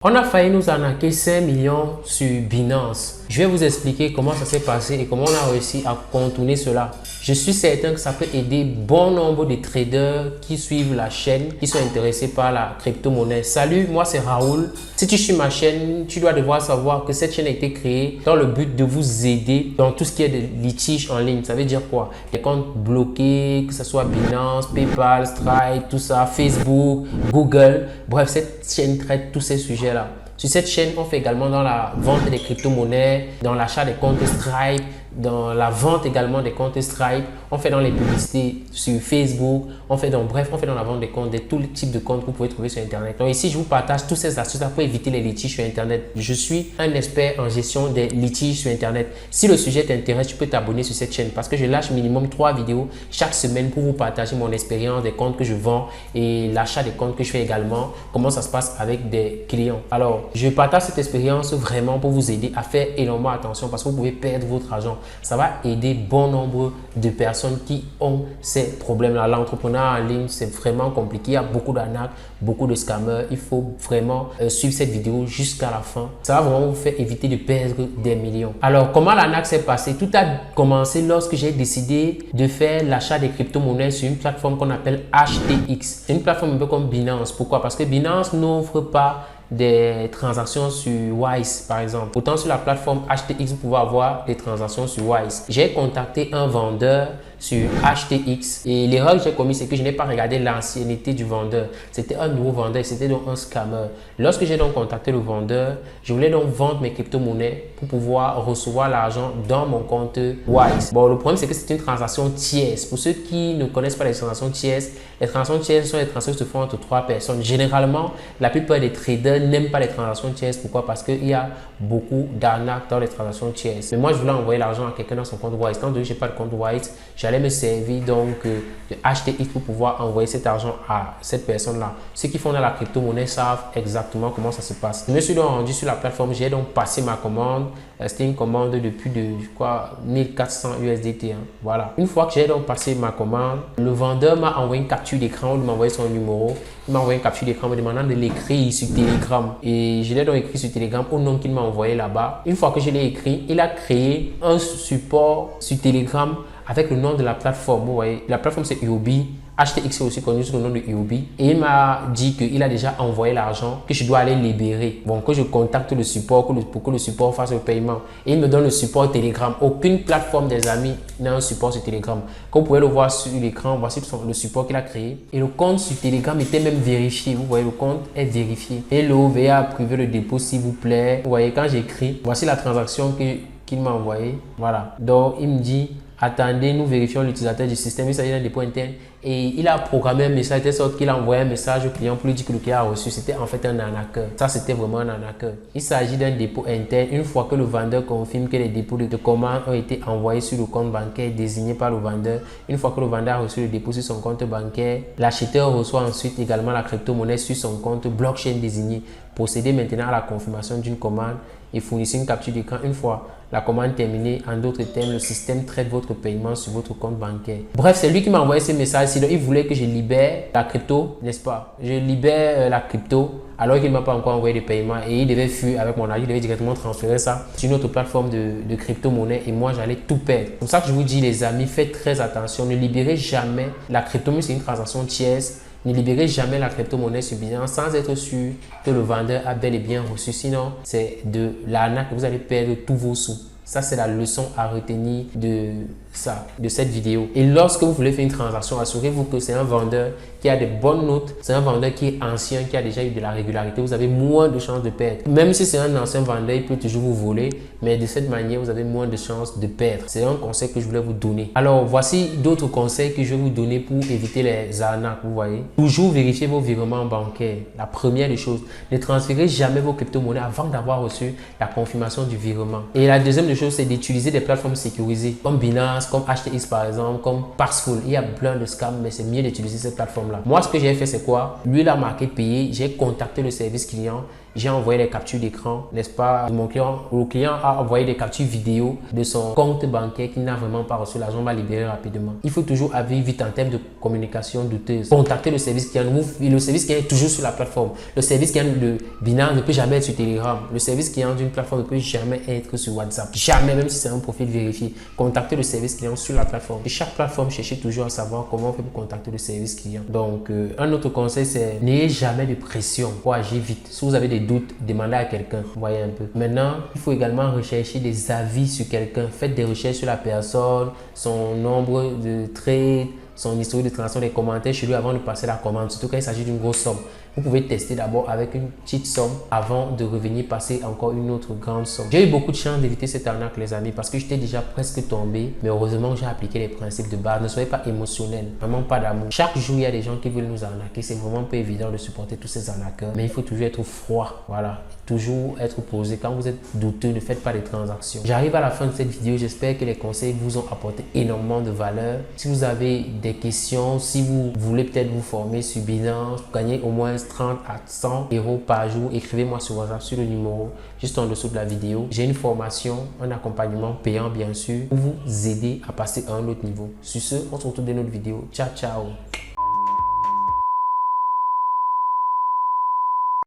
On a failli nous arnaquer 5 millions sur Binance. Je vais vous expliquer comment ça s'est passé et comment on a réussi à contourner cela. Je suis certain que ça peut aider bon nombre de traders qui suivent la chaîne, qui sont intéressés par la crypto-monnaie. Salut, moi c'est Raoul. Si tu suis ma chaîne, tu dois devoir savoir que cette chaîne a été créée dans le but de vous aider dans tout ce qui est de litiges en ligne. Ça veut dire quoi? Les comptes bloqués, que ce soit Binance, PayPal, Stripe, tout ça, Facebook, Google. Bref, cette chaîne traite tous ces sujets-là. Sur cette chaîne, on fait également dans la vente des crypto-monnaies, dans l'achat des comptes Stripe, dans la vente également des comptes Stripe, on fait dans les publicités sur Facebook, on fait dans la vente des comptes, de tous les types de comptes que vous pouvez trouver sur Internet. Donc ici, je vous partage toutes ces astuces pour éviter les litiges sur Internet. Je suis un expert en gestion des litiges sur Internet. Si le sujet t'intéresse, tu peux t'abonner sur cette chaîne parce que je lâche minimum 3 vidéos chaque semaine pour vous partager mon expérience des comptes que je vends et l'achat des comptes que je fais également, comment ça se passe avec des clients. Alors, je partage cette expérience vraiment pour vous aider à faire énormément attention parce que vous pouvez perdre votre argent. Ça va aider bon nombre de personnes qui ont ces problèmes-là. L'entrepreneuriat en ligne, c'est vraiment compliqué. Il y a beaucoup d'arnaques, beaucoup de scammers. Il faut vraiment suivre cette vidéo jusqu'à la fin. Ça va vraiment vous faire éviter de perdre des millions. Alors, comment l'arnaque s'est passée? Tout a commencé lorsque j'ai décidé de faire l'achat des crypto-monnaies sur une plateforme qu'on appelle HTX. C'est une plateforme un peu comme Binance. Pourquoi? Parce que Binance n'offre pas des transactions sur Wise par exemple. Autant sur la plateforme HTX, vous pouvez avoir des transactions sur Wise. J'ai contacté un vendeur sur HTX et l'erreur que j'ai commise, c'est que je n'ai pas regardé l'ancienneté du vendeur. C'était un nouveau vendeur, c'était donc un scammer. Lorsque j'ai donc contacté le vendeur, je voulais donc vendre mes crypto-monnaies pour pouvoir recevoir l'argent dans mon compte Wise. Bon, le problème, c'est que c'est une transaction tierce. Pour ceux qui ne connaissent pas les transactions tierces sont les transactions qui se font entre 3 personnes. Généralement, la plupart des traders n'aiment pas les transactions tierces. Pourquoi? Parce qu'il y a beaucoup d'arnaques dans les transactions tierces. Mais moi, je voulais envoyer l'argent à quelqu'un dans son compte Wise. Tant que je n'ai pas de compte Wise, j'allais me servir donc de HTX pour pouvoir envoyer cet argent à cette personne-là. Ceux qui font dans la crypto-monnaie savent exactement comment ça se passe. Je me suis donc rendu sur la plateforme, j'ai donc passé ma commande. C'était une commande de plus de, je crois, 1400 USDT. Voilà. Une fois que j'ai donc passé ma commande, le vendeur m'a envoyé une capture d'écran, il m'a envoyé son numéro. Il m'a envoyé une capture d'écran me demandant de l'écrire sur Telegram. Et je l'ai donc écrit sur Telegram au nom qu'il m'a envoyé là-bas. Une fois que je l'ai écrit, il a créé un support sur Telegram avec le nom de la plateforme. Vous voyez, la plateforme c'est Huobi. HTX est aussi connu sous le nom de Huobi. Et il m'a dit qu'il a déjà envoyé l'argent, que je dois aller libérer. Bon, que je contacte le support pour que le support fasse le paiement. Et il me donne le support Telegram. Aucune plateforme des amis n'a un support sur Telegram. Comme vous pouvez le voir sur l'écran, voici le support qu'il a créé. Et le compte sur Telegram était même vérifié. Vous voyez, le compte est vérifié. Hello, veuillez approuver le dépôt s'il vous plaît. Vous voyez, quand j'écris, voici la transaction qu'il m'a envoyée. Voilà. Donc, il me dit... Attendez, nous vérifions l'utilisateur du système. Il s'agit d'un dépôt interne et il a programmé un message de sorte qu'il a envoyé un message au client pour lui dire que le client a reçu. C'était en fait un arnaqueur. Ça, c'était vraiment un arnaqueur. Il s'agit d'un dépôt interne. Une fois que le vendeur confirme que les dépôts de commande ont été envoyés sur le compte bancaire désigné par le vendeur, une fois que le vendeur a reçu le dépôt sur son compte bancaire, l'acheteur reçoit ensuite également la crypto-monnaie sur son compte blockchain désigné. Procédez maintenant à la confirmation d'une commande et fournissez une capture d'écran. Une fois la commande terminée, en d'autres termes, le système traite votre paiement sur votre compte bancaire. Bref, c'est lui qui m'a envoyé ce message. Sinon, il voulait que je libère la crypto, n'est-ce pas? Je libère la crypto alors qu'il ne m'a pas encore envoyé de paiement et il devait fuir avec mon argent. Il devait directement transférer ça sur une autre plateforme de crypto-monnaie et moi, j'allais tout perdre. C'est pour ça que je vous dis, les amis, faites très attention. Ne libérez jamais la crypto-monnaie, c'est une transaction tierce. Ne libérez jamais la crypto-monnaie sur Binance sans être sûr que le vendeur a bel et bien reçu. Sinon, c'est de l'arnaque. Vous allez perdre tous vos sous. Ça, c'est la leçon à retenir de cette vidéo. Et lorsque vous voulez faire une transaction, assurez-vous que c'est un vendeur qui a des bonnes notes. C'est un vendeur qui est ancien, qui a déjà eu de la régularité. Vous avez moins de chances de perdre. Même si c'est un ancien vendeur, il peut toujours vous voler. Mais de cette manière, vous avez moins de chances de perdre. C'est un conseil que je voulais vous donner. Alors, voici d'autres conseils que je vais vous donner pour éviter les arnaques. Vous voyez, toujours vérifier vos virements bancaires. La première des choses, ne transférez jamais vos crypto-monnaies avant d'avoir reçu la confirmation du virement. Et la deuxième des choses, c'est d'utiliser des plateformes sécurisées comme Binance, comme HTX par exemple, comme Paxful. Il y a plein de scams, mais c'est mieux d'utiliser cette plateforme-là. Moi, ce que j'ai fait, c'est quoi? Lui, il a marqué payer. J'ai contacté le service client j'ai envoyé les captures d'écran, n'est-ce pas, de mon client. Le client a envoyé des captures vidéo de son compte bancaire qui n'a vraiment pas reçu l'argent, on va libérer rapidement. Il faut toujours agir vite en termes de communication douteuse. Contactez le service client. Le service client est toujours sur la plateforme. Le service client de Binance ne peut jamais être sur Telegram. Le service client d'une plateforme ne peut jamais être sur WhatsApp. Jamais, même si c'est un profil vérifié. Contactez le service client sur la plateforme. Et chaque plateforme, cherchez toujours à savoir comment on fait pour contacter le service client. Donc, un autre conseil, c'est n'ayez jamais de pression pour agir vite. Si vous avez des doutes, demandez à quelqu'un. Voyez un peu. Maintenant, il faut également rechercher des avis sur quelqu'un. Faites des recherches sur la personne, son nombre de trades, son historique de transaction, les commentaires chez lui avant de passer la commande, surtout quand il s'agit d'une grosse somme. Vous pouvez tester d'abord avec une petite somme avant de revenir passer encore une autre grande somme. J'ai eu beaucoup de chance d'éviter cette arnaque, les amis, parce que j'étais déjà presque tombé. Mais heureusement, j'ai appliqué les principes de base. Ne soyez pas émotionnel, vraiment pas d'amour. Chaque jour, il y a des gens qui veulent nous arnaquer. C'est vraiment pas évident de supporter tous ces arnaqueurs. Mais il faut toujours être froid, voilà. Toujours être posé. Quand vous êtes douteux, ne faites pas des transactions. J'arrive à la fin de cette vidéo. J'espère que les conseils vous ont apporté énormément de valeur. Si vous avez des questions, si vous voulez peut-être vous former sur Binance, gagner au moins 30 à 100 euros par jour, écrivez-moi sur WhatsApp sur le numéro juste en dessous de la vidéo. J'ai une formation, un accompagnement payant bien sûr pour vous aider à passer à un autre niveau. Sur ce, on se retrouve dans une autre vidéo. Ciao, ciao.